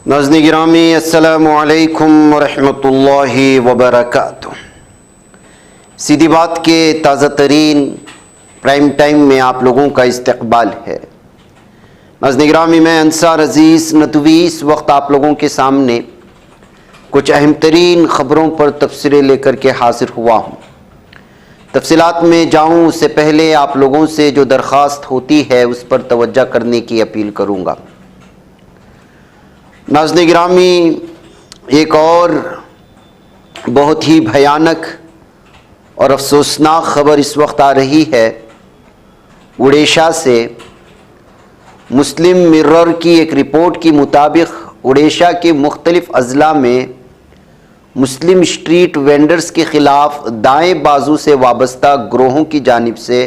नाज़रीन गिरामी अस्सलामु अलैकुम वरहमतुल्लाहि वबरकातुह। सीधी बात के ताज़ा तरीन प्राइम टाइम में आप लोगों का इस्तकबाल है। नाज़रीन गिरामी, मैं अंसार अज़ीज़ नदवी इस वक्त आप लोगों के सामने कुछ अहम तरीन ख़बरों पर तफसीरें लेकर के हाजिर हुआ हूँ। तफसीलात में जाऊँ उससे पहले आप लोगों से जो दरख्वास्त होती है उस पर तवज्जो करने की अपील करूँगा। नाज़रीन गिरामी, एक और बहुत ही भयानक और अफसोसनाक ख़बर इस वक्त आ रही है उड़ीसा से। मुस्लिम मिरर की एक रिपोर्ट के मुताबिक उड़ीसा के मुख्तलिफ अज़ला में मुस्लिम स्ट्रीट वेंडर्स के ख़िलाफ़ दाएं बाजू से वाबस्ता ग्रोहों की जानिब से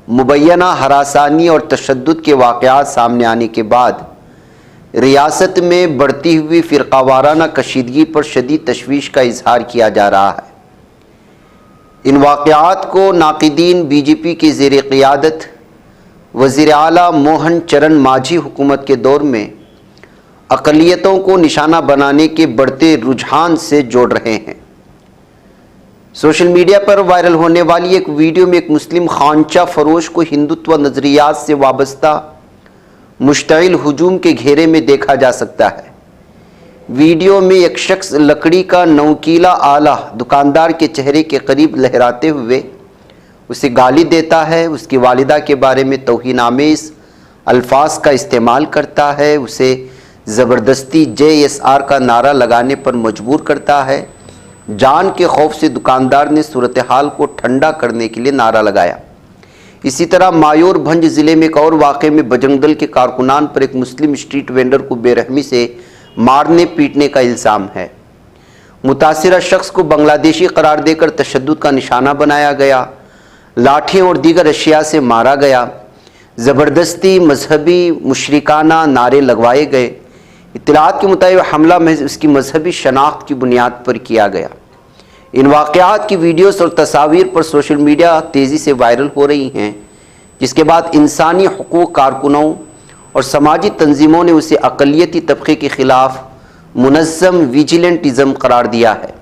मुबैना हरासानी और तशद्दुद के वाक़यात सामने आने के बाद रियासत में बढ़ती हुई फ़िरक़ावाराना कशीदगी पर शदीद तशवीश का इजहार किया जा रहा है। इन वाक़यात को नाक़िदीन बीजेपी की ज़ेर क़ियादत वज़ीर आला मोहन चरण मांझी हुकूमत के दौर में अक़लियतों को निशाना बनाने के बढ़ते रुझान से जोड़ रहे हैं। सोशल मीडिया पर वायरल होने वाली एक वीडियो में एक मुस्लिम खानचा फरोश को हिंदुत्व नज़रियात से वाबस्ता मुश्तइल हुजूम के घेरे में देखा जा सकता है। वीडियो में एक शख्स लकड़ी का नोकीला आला दुकानदार के चेहरे के करीब लहराते हुए उसे गाली देता है, उसकी वालिदा के बारे में तौहीन-आमेज़ अल्फाज का इस्तेमाल करता है, उसे ज़बरदस्ती JSR का नारा लगाने पर मजबूर करता है। जान के खौफ से दुकानदार ने सूरत हाल को ठंडा करने के लिए नारा लगाया। इसी तरह मायूरभंज ज़िले में एक और वाक़े में बजरंग दल के कारकुनान पर एक मुस्लिम स्ट्रीट वेंडर को बेरहमी से मारने पीटने का इल्ज़ाम है। मुतासिरा शख्स को बांग्लादेशी करार देकर तशद्दुद का निशाना बनाया गया, लाठियों और दीगर अशिया से मारा गया, ज़बरदस्ती मजहबी मुशरिकाना नारे लगवाए गए। इत्तलात के मुताबिक हमला महज उसकी मजहबी शनाख्त की बुनियाद पर किया गया। इन वाक़यात की वीडियोस और तस्वीर पर सोशल मीडिया तेज़ी से वायरल हो रही हैं, जिसके बाद इंसानी हुकूक़ कारकुनों और समाजी तंजीमों ने उसे अक़लियती तबक़े के ख़िलाफ़ मुनज़्ज़म विजिलेंटिज़म करार दिया है।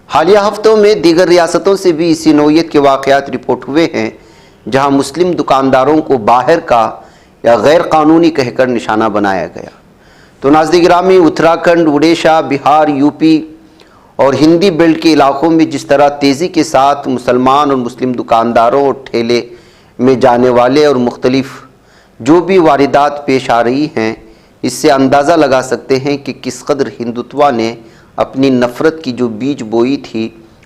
हालिया हफ्तों में दीगर रियासतों से भी इसी नौइयत के वाक़यात रिपोर्ट हुए हैं, जहाँ मुस्लिम दुकानदारों को बाहर का या गैर कानूनी कहकर निशाना बनाया गया। तो नाज़रीन गिरामी, उत्तराखंड, उड़ीसा, बिहार, यूपी और हिंदी बेल्ट के इलाक़ों में जिस तरह तेज़ी के साथ मुसलमान और मुस्लिम दुकानदारों और ठेले में जाने वाले और मुख्तलिफ जो भी वारदात पेश आ रही हैं, इससे अंदाज़ा लगा सकते हैं कि किस कदर हिंदुत्व ने अपनी नफ़रत की जो बीज बोई थी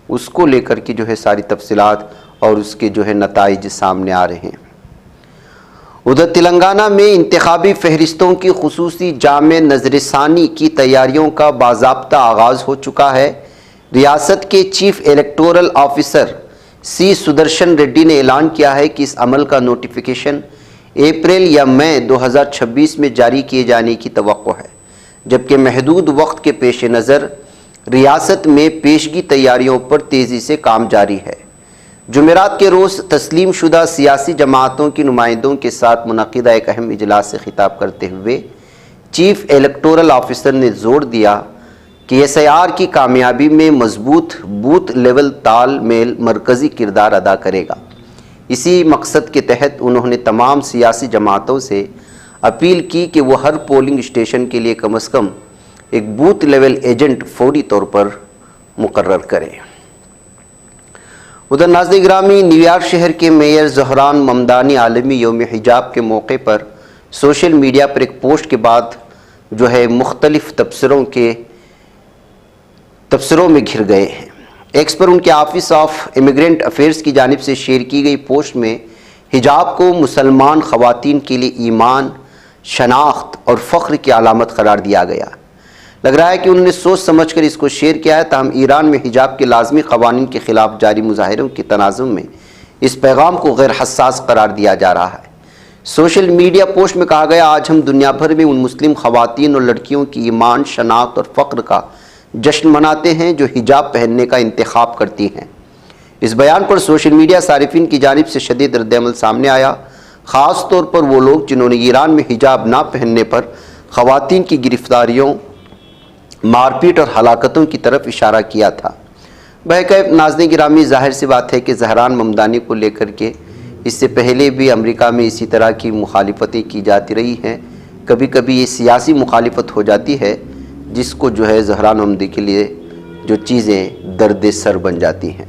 उसको लेकर के जो है सारी तफसीलात और उसके जो है नताइज सामने आ रहे हैं। उधर तेलंगाना में इंतखाबी फहरिस्तों की खुसूसी जामे नज़रसानी की तैयारियों का बाज़ाब्ता आगाज़ हो चुका है। रियासत के chief electoral officer C Sudarshan Reddy ने ऐलान किया है कि इस अमल का नोटिफिकेशन अप्रैल या मई 2026 में जारी किए जाने की तवक्को है, जबकि महदूद वक्त के पेश नज़र रियासत में पेशगी तैयारियों पर तेज़ी से काम जारी है। जुमेरात के रोज़ तस्लीम शुदा सियासी जमातों की नुमाइंदों के साथ मुनक़िदा एक अहम इजलास से खिताब करते हुए चीफ इलेक्टोरल ऑफिसर ने जोर दिया कि SIR की कामयाबी में मजबूत बूथ लेवल तालमेल मरकज़ी किरदार अदा करेगा। इसी मकसद के तहत उन्होंने तमाम सियासी जमातों से अपील की कि वो हर पोलिंग स्टेशन के लिए कम अज़ कम एक बूथ लेवल एजेंट फौरी तौर पर मुकर्रर करें। उधर नाज़रीन गिरामी, न्यूयॉर्क शहर के मेयर ज़हरान ममदानी आलमी यौम हिजाब के मौके पर सोशल मीडिया पर एक पोस्ट के बाद जो है मुख्तलिफ तबसरों में घिर गए हैं। एक्स पर उनके ऑफिस ऑफ इमिग्रेंट अफेयर्स की जानिब से शेयर की गई पोस्ट में हिजाब को मुसलमान ख़वातीन के लिए ईमान, शनाख्त और फ़ख्र की अलामत करार दिया गया। लग रहा है कि उन्होंने सोच समझ कर इसको शेयर किया है, ताहम ईरान में हिजाब के लाजमी क़वानीन के ख़िलाफ़ जारी मुज़ाहिरों के तनाज़ुम में इस पैगाम को गैर हसास करार दिया जा रहा है। सोशल मीडिया पोस्ट में कहा गया, आज हम दुनिया भर में उन मुस्लिम ख़वातीन और लड़कियों की ईमान, शनाख्त और फ़ख्र का जश्न मनाते हैं जो हिजाब पहनने का इंतखाब करती हैं। इस बयान पर सोशल मीडिया सारिफिन की जानिब से शदीद रद्द-ए-अमल सामने आया, ख़ास तौर पर वो लोग जिन्होंने ईरान में हिजाब ना पहनने पर ख़वातीन की गिरफ्तारियों, मारपीट और हलाकतों की तरफ इशारा किया था। बहरकैफ नाज़रीन गिरामी, ज़ाहिर सी बात है कि ज़हरान ममदानी को लेकर के इससे पहले भी अमेरिका में इसी तरह की मुखालिफतें की जाती रही हैं। कभी कभी ये सियासी मुखालिफत हो जाती है जिसको जो है ज़हरान ममदानी के लिए जो चीज़ें दर्द सर बन जाती हैं।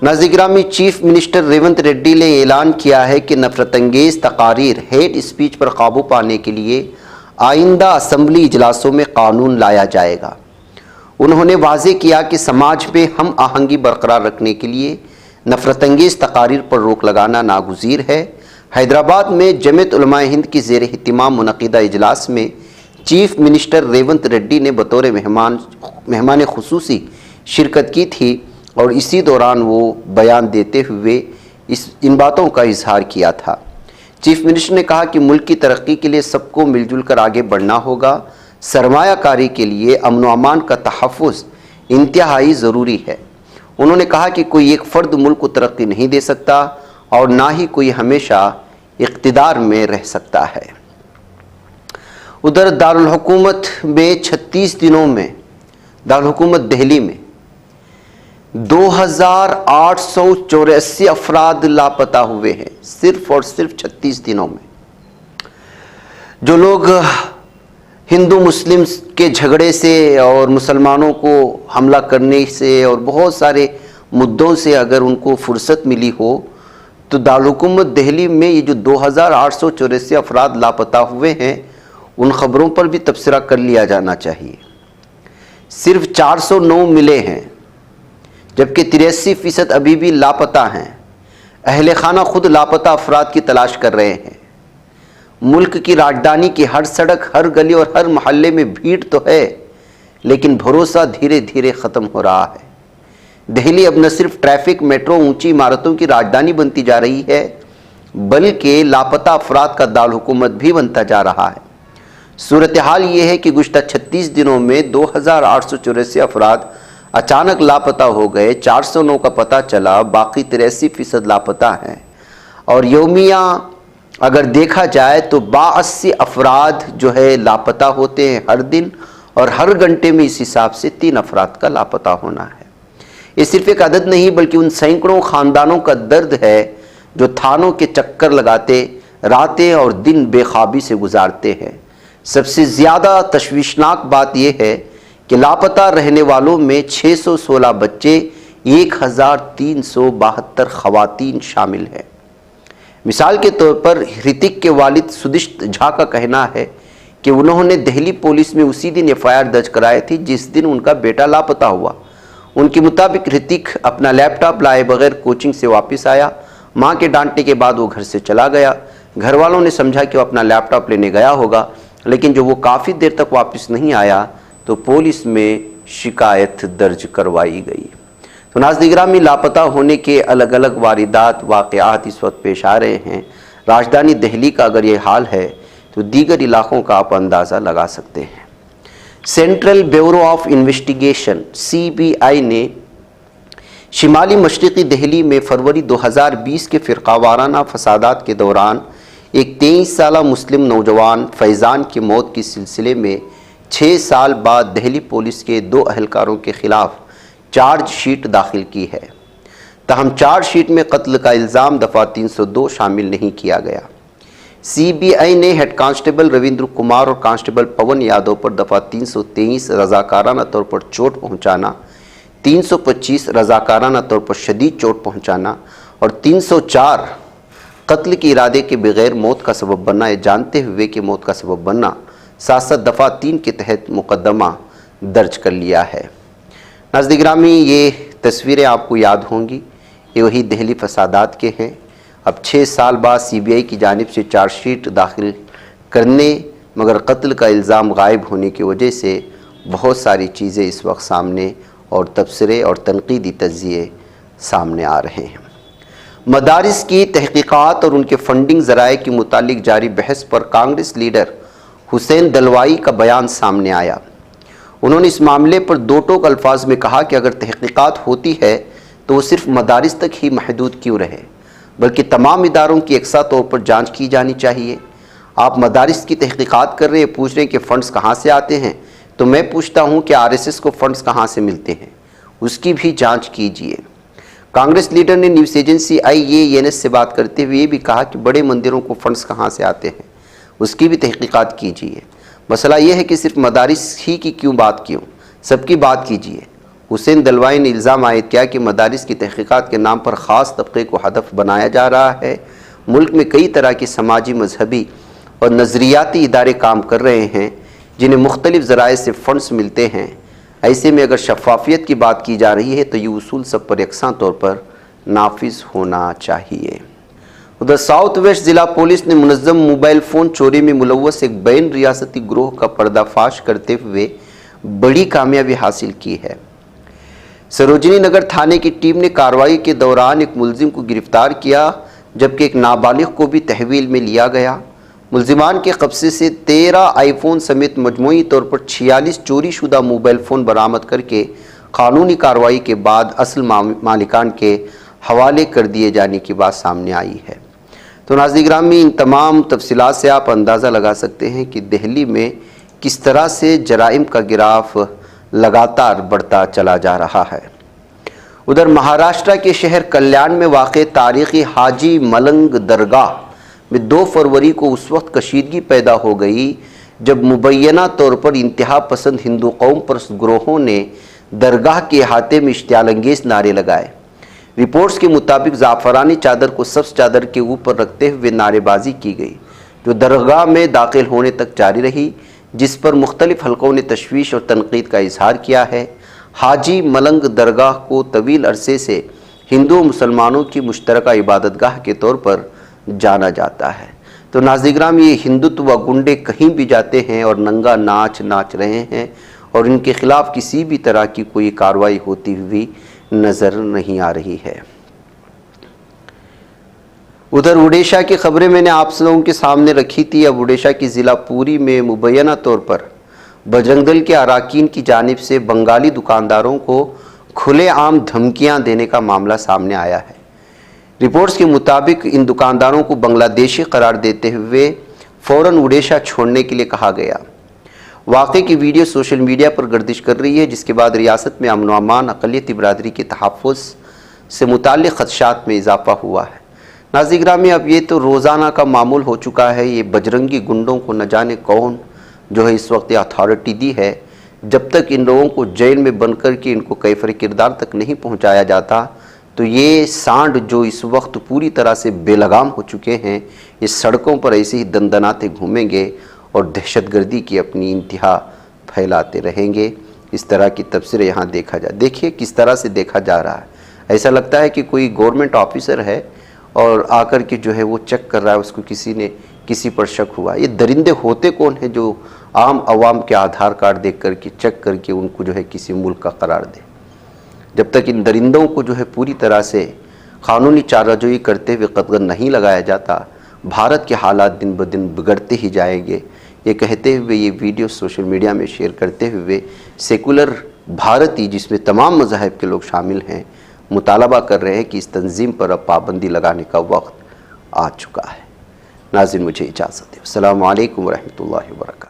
नाज़रीन गिरामी, चीफ मिनिस्टर रेवंत रेड्डी ने ऐलान किया है कि नफरतंगेज़ तकारीर, हेट स्पीच पर काबू पाने के लिए आइंदा असम्बली इजलासों में कानून लाया जाएगा। उन्होंने वाज़े किया कि समाज में हम आहंगी बरकरार रखने के लिए नफरतंगेज़ तकारीर पर रोक लगाना नागुज़ीर है। हैदराबाद में जमीयत उलमाए हिंद की ज़ेर इहतिमाम मुनक़िदा इजलास में चीफ मिनिस्टर रेवंत रेड्डी ने बतौर मेहमान खुसूसी शिरकत की थी और इसी दौरान वो बयान देते हुए इन बातों का इजहार किया था। चीफ मिनिस्टर ने कहा कि मुल्क की तरक्की के लिए सबको मिलजुल कर आगे बढ़ना होगा। सरमायाकारी के लिए अमन व अमान का तहफ़्फ़ुज़ इंतहाई ज़रूरी है। उन्होंने कहा कि कोई एक फ़र्द मुल्क को तरक्की नहीं दे सकता और ना ही कोई हमेशा इक़्तिदार में रह सकता है। उधर दारुल हुकूमत में 36 दिनों में, दारुल हुकूमत दिल्ली में 2884 अफराद लापता हुए हैं, सिर्फ और सिर्फ 36 दिनों में। जो लोग हिंदू मुस्लिम के झगड़े से और मुसलमानों को हमला करने से और बहुत सारे मुद्दों से अगर उनको फुर्सत मिली हो तो दारुल हुकूमत दिल्ली में ये जो 2884 अफराद लापता हुए हैं उन ख़बरों पर भी तबसरा कर लिया जाना चाहिए। सिर्फ 409 मिले हैं जबकि 83% अभी भी लापता हैं। अहले खाना खुद लापता अफराद की तलाश कर रहे हैं। मुल्क की राजधानी की हर सड़क, हर गली और हर मोहल्ले में भीड़ तो है, लेकिन भरोसा धीरे धीरे ख़त्म हो रहा है। दिल्ली अब न सिर्फ ट्रैफिक, मेट्रो, ऊंची इमारतों की राजधानी बनती जा रही है बल्कि लापता अफराद का दारुल हुकूमत भी बनता जा रहा है। सूरत हाल ये है कि गुज़श्ता 36 दिनों में 2884 अफराद अचानक लापता हो गए। 409 का पता चला, बाकी 83% लापता हैं। और यौमिया अगर देखा जाए तो 82 अफराद जो है लापता होते हैं हर दिन, और हर घंटे में इस हिसाब से 3 अफराद का लापता होना है। ये सिर्फ एक अदद नहीं बल्कि उन सैकड़ों ख़ानदानों का दर्द है जो थानों के चक्कर लगाते रातें और दिन बेख्वाबी से गुजारते हैं। सबसे ज़्यादा तशवीशनाक बात यह है कि लापता रहने वालों में 616 बच्चे, 1372 ख़वातीन शामिल हैं। मिसाल के तौर पर ऋतिक के वालिद सुदिष्ट झा का कहना है कि उन्होंने दिल्ली पुलिस में उसी दिन FIR दर्ज कराई थी जिस दिन उनका बेटा लापता हुआ। उनके मुताबिक ऋतिक अपना लैपटॉप लाए बगैर कोचिंग से वापस आया। मां के डांटने के बाद वो घर से चला गया। घर वालों ने समझा कि वो अपना लैपटॉप लेने गया होगा, लेकिन जब वो काफ़ी देर तक वापस नहीं आया तो पुलिस में शिकायत दर्ज करवाई गई। तो नाज़रीन गिरामी, लापता होने के अलग अलग वारदात, वाक़यात इस वक्त पेश आ रहे हैं। राजधानी दिल्ली का अगर ये हाल है तो दीगर इलाक़ों का आप अंदाज़ा लगा सकते हैं। Central bureau of investigation CBI ने शिमाली मशरिक़ी दिल्ली में फरवरी 2020 के फ़िरक़ावाराना फसादात के दौरान एक 23 साला मुस्लिम नौजवान फैज़ान की मौत के सिलसिले में 6 साल बाद दिल्ली पुलिस के 2 अहलकारों के ख़िलाफ़ चार्जशीट दाखिल की है। तहम चार्जशीट में कत्ल का इल्ज़ाम दफ़ा 302 शामिल नहीं किया गया। CBI ने हेड कांस्टेबल रविंद्र कुमार और कांस्टेबल पवन यादव पर दफ़ा 323 रज़ाकाराना तौर पर चोट पहुंचाना, 325 रज़ाकाराना तौर पर शदीद चोट पहुंचाना और 304 कत्ल के इरादे के बगैर मौत का सबब बनना या जानते हुए कि मौत का सबब बनना, साथ दफ़ा 3 के तहत मुकदमा दर्ज कर लिया है। नाज़रीन गिरामी, ये तस्वीरें आपको याद होंगी, ये वही दिल्ली फसादात के हैं। अब 6 साल बाद CBI की जानिब से चार्जशीट दाखिल करने मगर कत्ल का इल्ज़ाम गायब होने की वजह से बहुत सारी चीज़ें इस वक्त सामने और तबसरे और तनकीदी तज्ज़िये सामने आ रहे हैं। मदारिस की तहक़ीक़ात और उनके फंडिंग ज़राए के मुतालिक जारी बहस पर कांग्रेस लीडर हुसैन दलवाई का बयान सामने आया। उन्होंने इस मामले पर दो टोक अल्फाज में कहा कि अगर तहक़ीक़ात होती है तो वो सिर्फ मदारिस तक ही महदूद क्यों रहे, बल्कि तमाम इदारों की एकसा तौर पर जांच की जानी चाहिए। आप मदारिस की तहकीकात कर रहे हैं, पूछ रहे हैं कि फ़ंड्स कहाँ से आते हैं। तो मैं पूछता हूँ कि आरएसएस को फ़ंड्स कहाँ से मिलते हैं, उसकी भी जांच कीजिए। कांग्रेस लीडर ने न्यूज़ एजेंसी IANS से बात करते हुए ये भी कहा कि बड़े मंदिरों को फ़ंड्स कहाँ से आते हैं, उसकी भी तहकीकात कीजिए। मसला ये है कि सिर्फ मदारिस ही की क्यों बात क्यों, सबकी बात कीजिए। हुसैन दलवाई ने इल्ज़ाम आयद किया कि मदारिस की तहकीकात के नाम पर ख़ास तबके को हदफ बनाया जा रहा है। मुल्क में कई तरह के समाजी, मजहबी और नज़रियाती इदारे काम कर रहे हैं जिन्हें मुख्तलिफ़ ज़राए से फ़ंड्स मिलते हैं। ऐसे में अगर शफाफियत की बात की जा रही है तो ये उसूल सब पर यकसां तौर पर नाफिज होना चाहिए। उधर साउथ वेस्ट ज़िला पुलिस ने मुनज़्ज़म मोबाइल फ़ोन चोरी में मुलव्वस एक बैन रियासती गिरोह का पर्दाफाश करते हुए बड़ी कामयाबी हासिल की है। सरोजनी नगर थाने की टीम ने कार्रवाई के दौरान एक मुलजिम को गिरफ्तार किया, जबकि एक नाबालिग को भी तहवील में लिया गया। मुलजिमान के कब्जे से 13 आईफोन समेत मजमूई तौर पर 46 चोरी शुदा मोबाइल फ़ोन बरामद करके कानूनी कार्रवाई के बाद असल मालिकान के हवाले कर दिए जाने की बात सामने आई है। तो नाज़रीन गिरामी, इन तमाम तफसीलात से आप अंदाज़ा लगा सकते हैं कि दिल्ली में किस तरह से जराइम का गिराफ लगातार बढ़ता चला जा रहा है। उधर महाराष्ट्र के शहर कल्याण में वाक़े तारीख़ी हाजी मलंग दरगाह में 2 फरवरी को उस वक्त कशीदगी पैदा हो गई जब मुबैना तौर पर इंतहा पसंद हिंदू कौम परस्त ग्रोहों ने दरगाह के अहाते में इश्तियालंगेज़ नारे लगाए। रिपोर्ट्स के मुताबिक ज़ाफ़रानी चादर को सब्ज़ चादर के ऊपर रखते हुए नारेबाजी की गई, जो दरगाह में दाखिल होने तक जारी रही, जिस पर मुख्तलिफ हलकों ने तशवीश और तनकीद का इजहार किया है। हाजी मलंग दरगाह को तवील अरसे से हिंदू मुसलमानों की मुश्तरका इबादतगाह के तौर पर जाना जाता है। तो नाज़रीन गिरामी, ये हिंदुत्व व गुंडे कहीं भी जाते हैं और नंगा नाच नाच रहे हैं और इनके ख़िलाफ़ किसी भी तरह की कोई कार्रवाई होती हुई नज़र नहीं आ रही है। उधर उड़ीसा की खबरें मैंने आप लोगों के सामने रखी थी। अब उड़ीसा की ज़िला पूरी में मुबैना तौर पर बजरंग दल के अराकीन की जानिब से बंगाली दुकानदारों को खुलेआम धमकियां देने का मामला सामने आया है। रिपोर्ट्स के मुताबिक इन दुकानदारों को बांग्लादेशी करार देते हुए फ़ौरन उड़ीसा छोड़ने के लिए कहा गया। वाक़े की वीडियो सोशल मीडिया पर गर्दिश कर रही है, जिसके बाद रियासत में अमन व अमान, अक़लियती बरादरी के तहफ़्फ़ुज़ से मुताल्लिक़ ख़दशात में इजाफ़ा हुआ है। नाज़रीन गिरामी, अब ये तो रोज़ाना का मामूल हो चुका है। ये बजरंगी गुंडों को न जाने कौन जो है इस वक्त अथॉरिटी दी है। जब तक इन लोगों को जेल में बंद करके इनको कैफर किरदार तक नहीं पहुंचाया जाता, तो ये सांड जो इस वक्त पूरी तरह से बेलगाम हो चुके हैं, इस सड़कों पर ऐसे ही दंदनाते घूमेंगे और दहशतगर्दी की अपनी इंतहा फैलाते रहेंगे। इस तरह की तफसीर यहाँ देखा जा, देखिए किस तरह से देखा जा रहा है। ऐसा लगता है कि कोई गवर्नमेंट ऑफिसर है और आकर के जो है वो चेक कर रहा है, उसको किसी पर शक हुआ। ये दरिंदे होते कौन है जो आम आवाम के आधार कार्ड देख करके चेक करके उनको जो है किसी मुल्क का करार दे। जब तक इन दरिंदों को जो है पूरी तरह से कानूनी चाराजोई करते हुए कदगन नहीं लगाया जाता, भारत के हालात दिन ब दिन बिगड़ते ही जाएंगे। ये कहते हुए ये वीडियो सोशल मीडिया में शेयर करते हुए सेकुलर भारती, जिसमें तमाम मज़ाहिब के लोग शामिल हैं, मुतालबा कर रहे हैं कि इस तंजीम पर अब पाबंदी लगाने का वक्त आ चुका है। नाज़रीन, मुझे इजाज़त दें। अस्सलामु अलैकुम व रहमतुल्लाहि व बरकातहू।